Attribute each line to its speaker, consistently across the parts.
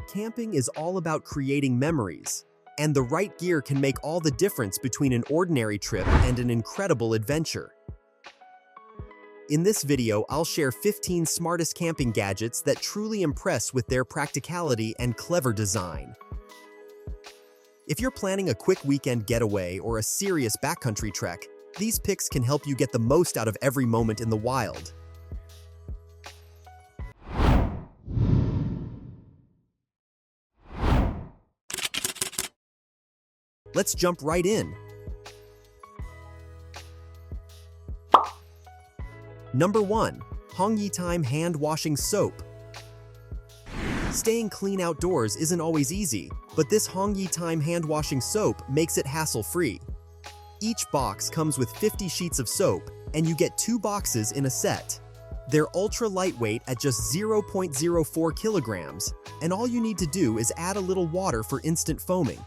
Speaker 1: Camping is all about creating memories, and the right gear can make all the difference between an ordinary trip and an incredible adventure. In this video, I'll share 15 smartest camping gadgets that truly impress with their practicality and clever design. If you're planning a quick weekend getaway or a serious backcountry trek, these picks can help you get the most out of every moment in the wild. Let's jump right in. Number 1. HongyiTime Hand Washing Soap. Staying clean outdoors isn't always easy, but this HongyiTime hand washing soap makes it hassle-free. Each box comes with 50 sheets of soap, and you get 2 boxes in a set. They're ultra-lightweight at just 0.04 kilograms, and all you need to do is add a little water for instant foaming.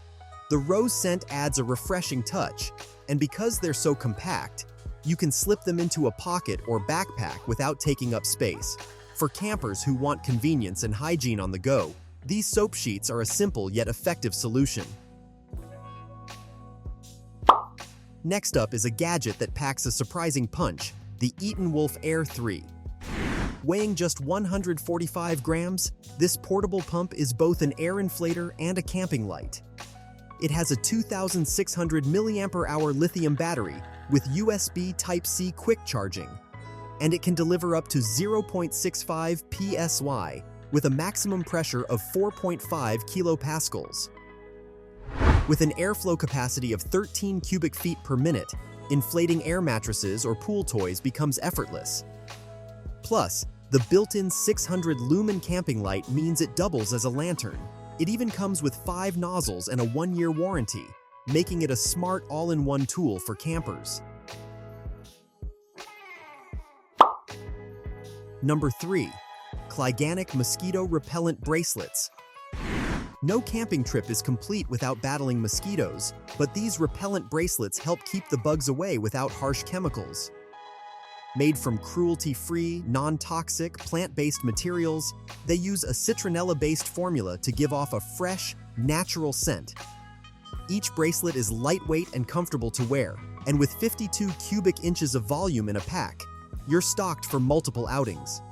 Speaker 1: The rose scent adds a refreshing touch, and because they're so compact, you can slip them into a pocket or backpack without taking up space. For campers who want convenience and hygiene on the go, these soap sheets are a simple yet effective solution. Next up is a gadget that packs a surprising punch, the ETENWOLF AIR 3. Weighing just 145 grams, this portable pump is both an air inflator and a camping light. It has a 2,600 mAh lithium battery with USB Type-C quick charging, and it can deliver up to 0.65 psi with a maximum pressure of 4.5 kilopascals. With an airflow capacity of 13 cubic feet per minute, inflating air mattresses or pool toys becomes effortless. Plus, the built-in 600 lumen camping light means it doubles as a lantern. It even comes with 5 nozzles and a 1-year warranty, making it a smart all-in-one tool for campers. Number 3. Cliganic Mosquito Repellent Bracelets. No camping trip is complete without battling mosquitoes, but these repellent bracelets help keep the bugs away without harsh chemicals. Made from cruelty-free, non-toxic, plant-based materials, they use a citronella-based formula to give off a fresh, natural scent. Each bracelet is lightweight and comfortable to wear, and with 52 cubic inches of volume in a pack, you're stocked for multiple outings.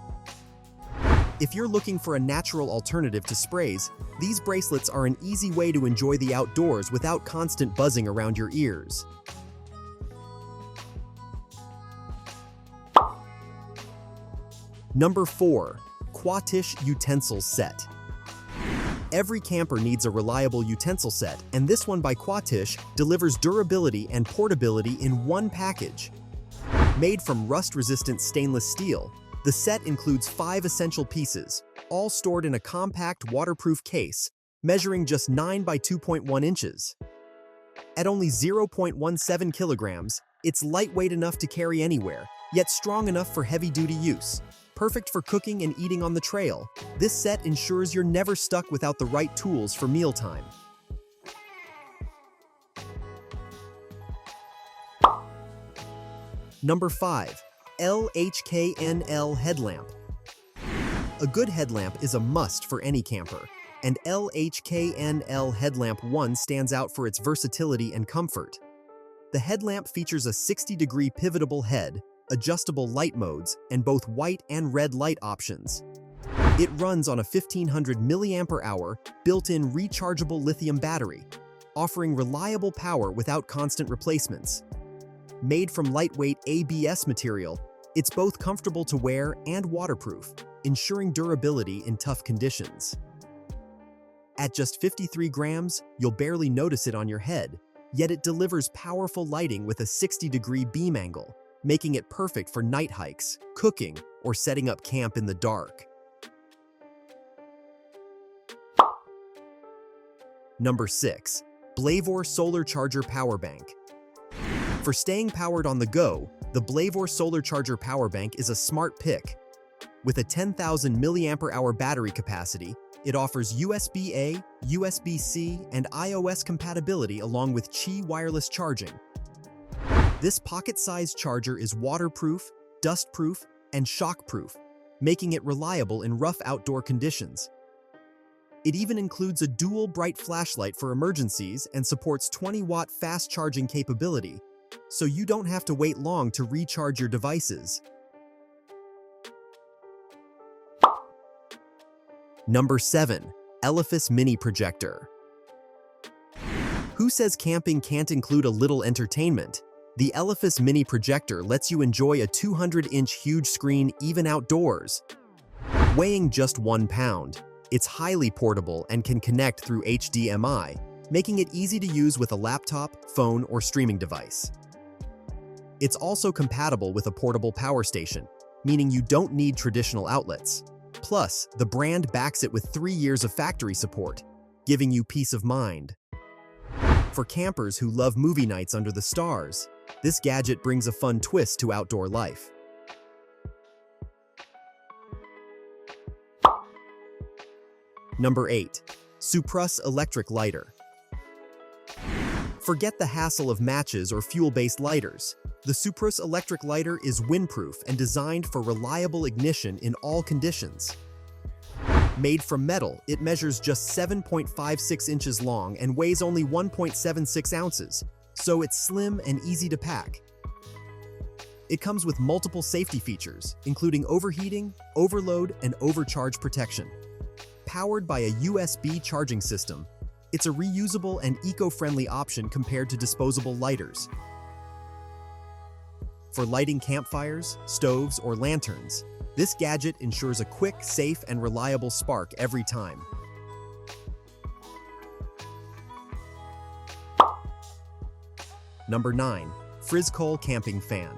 Speaker 1: If you're looking for a natural alternative to sprays, these bracelets are an easy way to enjoy the outdoors without constant buzzing around your ears. Number 4. Quatish Utensils Set. Every camper needs a reliable utensil set, and this one by Quatish delivers durability and portability in one package. Made from rust-resistant stainless steel, the set includes 5 essential pieces, all stored in a compact, waterproof case, measuring just 9 by 2.1 inches. At only 0.17 kilograms, it's lightweight enough to carry anywhere, yet strong enough for heavy-duty use. Perfect for cooking and eating on the trail, this set ensures you're never stuck without the right tools for mealtime. Number 5. LHKNL Headlamp. A good headlamp is a must for any camper, and LHKNL Headlamp 1 stands out for its versatility and comfort. The headlamp features a 60-degree pivotable head, adjustable light modes, and both white and red light options. It runs on a 1500 mAh built-in rechargeable lithium battery, offering reliable power without constant replacements. Made from lightweight ABS material, it's both comfortable to wear and waterproof, ensuring durability in tough conditions. At just 53 grams, you'll barely notice it on your head, yet it delivers powerful lighting with a 60-degree beam angle, making it perfect for night hikes, cooking, or setting up camp in the dark. Number 6. BLAVOR Solar Charger Power Bank. For staying powered on the go, the BLAVOR Solar Charger Power Bank is a smart pick. With a 10,000 mAh battery capacity, it offers USB-A, USB-C, and iOS compatibility along with Qi wireless charging. This pocket-sized charger is waterproof, dustproof, and shockproof, making it reliable in rough outdoor conditions. It even includes a dual bright flashlight for emergencies and supports 20-watt fast charging capability, so you don't have to wait long to recharge your devices. Number 7. ELEPHAS Mini Projector. Who says camping can't include a little entertainment? The ELEPHAS Mini Projector lets you enjoy a 200-inch huge screen even outdoors. Weighing just 1 pound, it's highly portable and can connect through HDMI, making it easy to use with a laptop, phone, or streaming device. It's also compatible with a portable power station, meaning you don't need traditional outlets. Plus, the brand backs it with 3 years of factory support, giving you peace of mind. For campers who love movie nights under the stars, this gadget brings a fun twist to outdoor life. Number 8. SUPRUS Electric Lighter. Forget the hassle of matches or fuel-based lighters. The SUPRUS electric lighter is windproof and designed for reliable ignition in all conditions. Made from metal, it measures just 7.56 inches long and weighs only 1.76 ounces, so it's slim and easy to pack. It comes with multiple safety features, including overheating, overload, and overcharge protection. Powered by a USB charging system, it's a reusable and eco-friendly option compared to disposable lighters. For lighting campfires, stoves, or lanterns, this gadget ensures a quick, safe, and reliable spark every time. Number 9. FRIZCOL Camping Fan.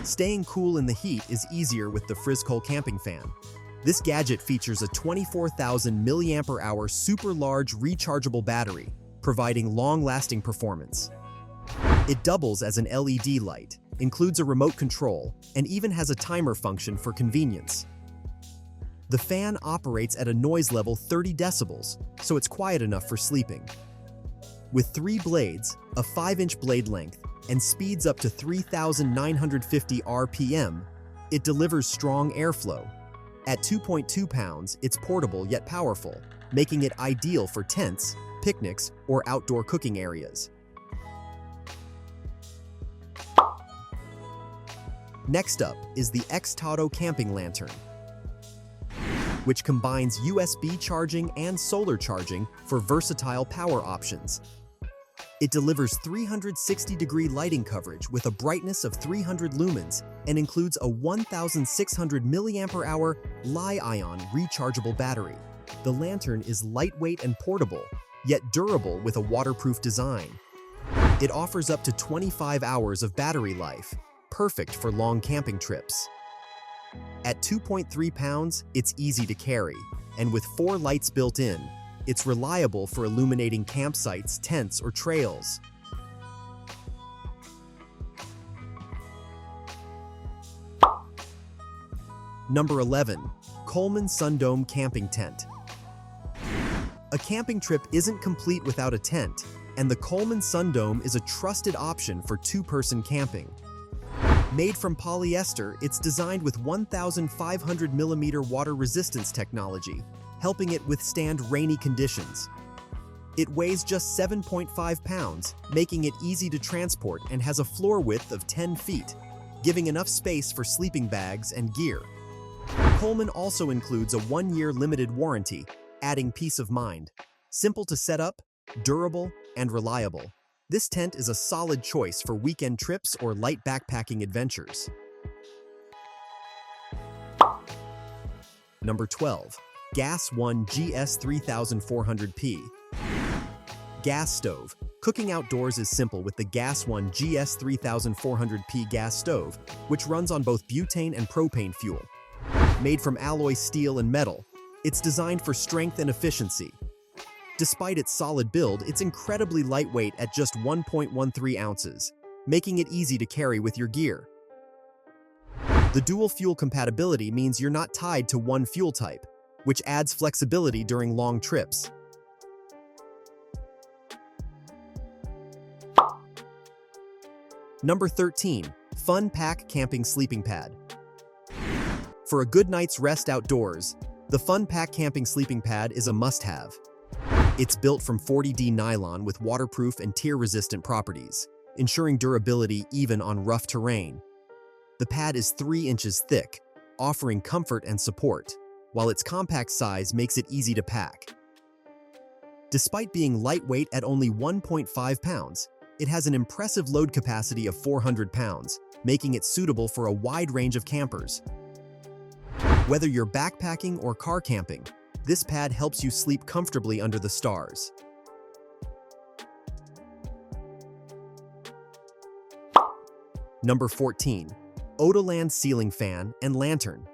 Speaker 1: Staying cool in the heat is easier with the FRIZCOL Camping Fan. This gadget features a 24,000 mAh super large rechargeable battery, providing long-lasting performance. It doubles as an LED light, includes a remote control, and even has a timer function for convenience. The fan operates at a noise level 30 decibels, so it's quiet enough for sleeping. With 3 blades, a 5-inch blade length, and speeds up to 3,950 RPM, it delivers strong airflow. At 2.2 pounds, it's portable yet powerful, making it ideal for tents, picnics, or outdoor cooking areas. Next up is the XTAUTO Camping Lantern, which combines USB charging and solar charging for versatile power options. It delivers 360-degree lighting coverage with a brightness of 300 lumens and includes a 1,600 mAh Li-ion rechargeable battery. The lantern is lightweight and portable, yet durable with a waterproof design. It offers up to 25 hours of battery life, perfect for long camping trips. At 2.3 pounds, it's easy to carry, and with 4 lights built in, it's reliable for illuminating campsites, tents, or trails. Number 11. Coleman Sundome Camping Tent. A camping trip isn't complete without a tent, and the Coleman Sundome is a trusted option for 2-person camping. Made from polyester, it's designed with 1,500 mm water resistance technology, helping it withstand rainy conditions. It weighs just 7.5 pounds, making it easy to transport and has a floor width of 10 feet, giving enough space for sleeping bags and gear. Coleman also includes a 1-year limited warranty, adding peace of mind. Simple to set up, durable, and reliable. This tent is a solid choice for weekend trips or light backpacking adventures. Number 12. One GS-3400P Gas Stove. Cooking outdoors is simple with the One GS-3400P Gas Stove, which runs on both butane and propane fuel. Made from alloy steel and metal, it's designed for strength and efficiency. Despite its solid build, it's incredibly lightweight at just 1.13 ounces, making it easy to carry with your gear. The dual fuel compatibility means you're not tied to one fuel type, which adds flexibility during long trips. Number 13. PAC Camping Sleeping Pad. For a good night's rest outdoors, The fun PAC Camping Sleeping Pad is a must-have. It's built from 40D nylon with waterproof and tear-resistant properties, ensuring durability even on rough terrain. The pad is 3 inches thick, offering comfort and support, while its compact size makes it easy to pack. Despite being lightweight at only 1.5 pounds, it has an impressive load capacity of 400 pounds, making it suitable for a wide range of campers. Whether you're backpacking or car camping, this pad helps you sleep comfortably under the stars. Number 14. Odoland Ceiling Fan and Lantern.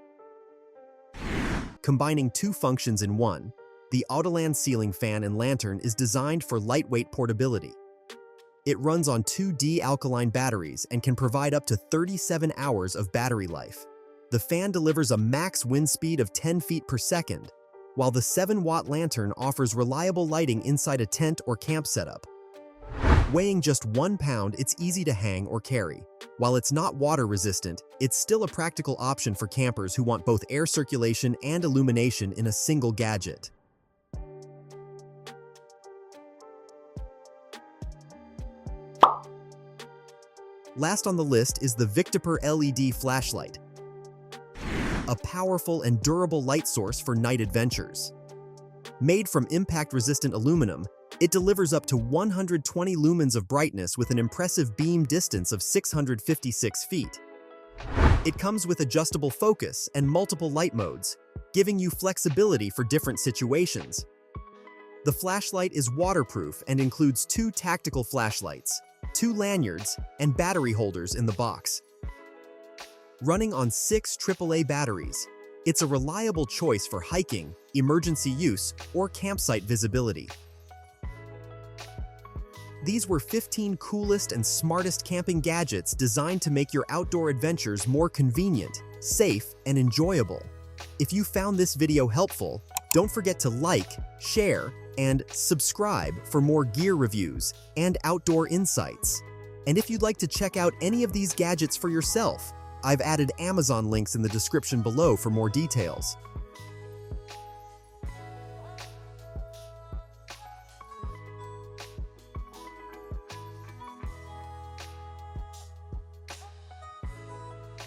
Speaker 1: Combining 2 functions in one, the Odoland Ceiling Fan and Lantern is designed for lightweight portability. It runs on 2 D-alkaline batteries and can provide up to 37 hours of battery life. The fan delivers a max wind speed of 10 feet per second, while the 7-watt lantern offers reliable lighting inside a tent or camp setup. Weighing just 1 pound, it's easy to hang or carry. While it's not water-resistant, it's still a practical option for campers who want both air circulation and illumination in a single gadget. Last on the list is the Victoper LED Flashlight, a powerful and durable light source for night adventures. Made from impact-resistant aluminum, it delivers up to 120 lumens of brightness with an impressive beam distance of 656 feet. It comes with adjustable focus and multiple light modes, giving you flexibility for different situations. The flashlight is waterproof and includes 2 tactical flashlights, 2 lanyards, and battery holders in the box. Running on 6 AAA batteries, it's a reliable choice for hiking, emergency use, or campsite visibility. These were 15 coolest and smartest camping gadgets designed to make your outdoor adventures more convenient, safe, and enjoyable. If you found this video helpful, don't forget to like, share, and subscribe for more gear reviews and outdoor insights. And if you'd like to check out any of these gadgets for yourself, I've added Amazon links in the description below for more details.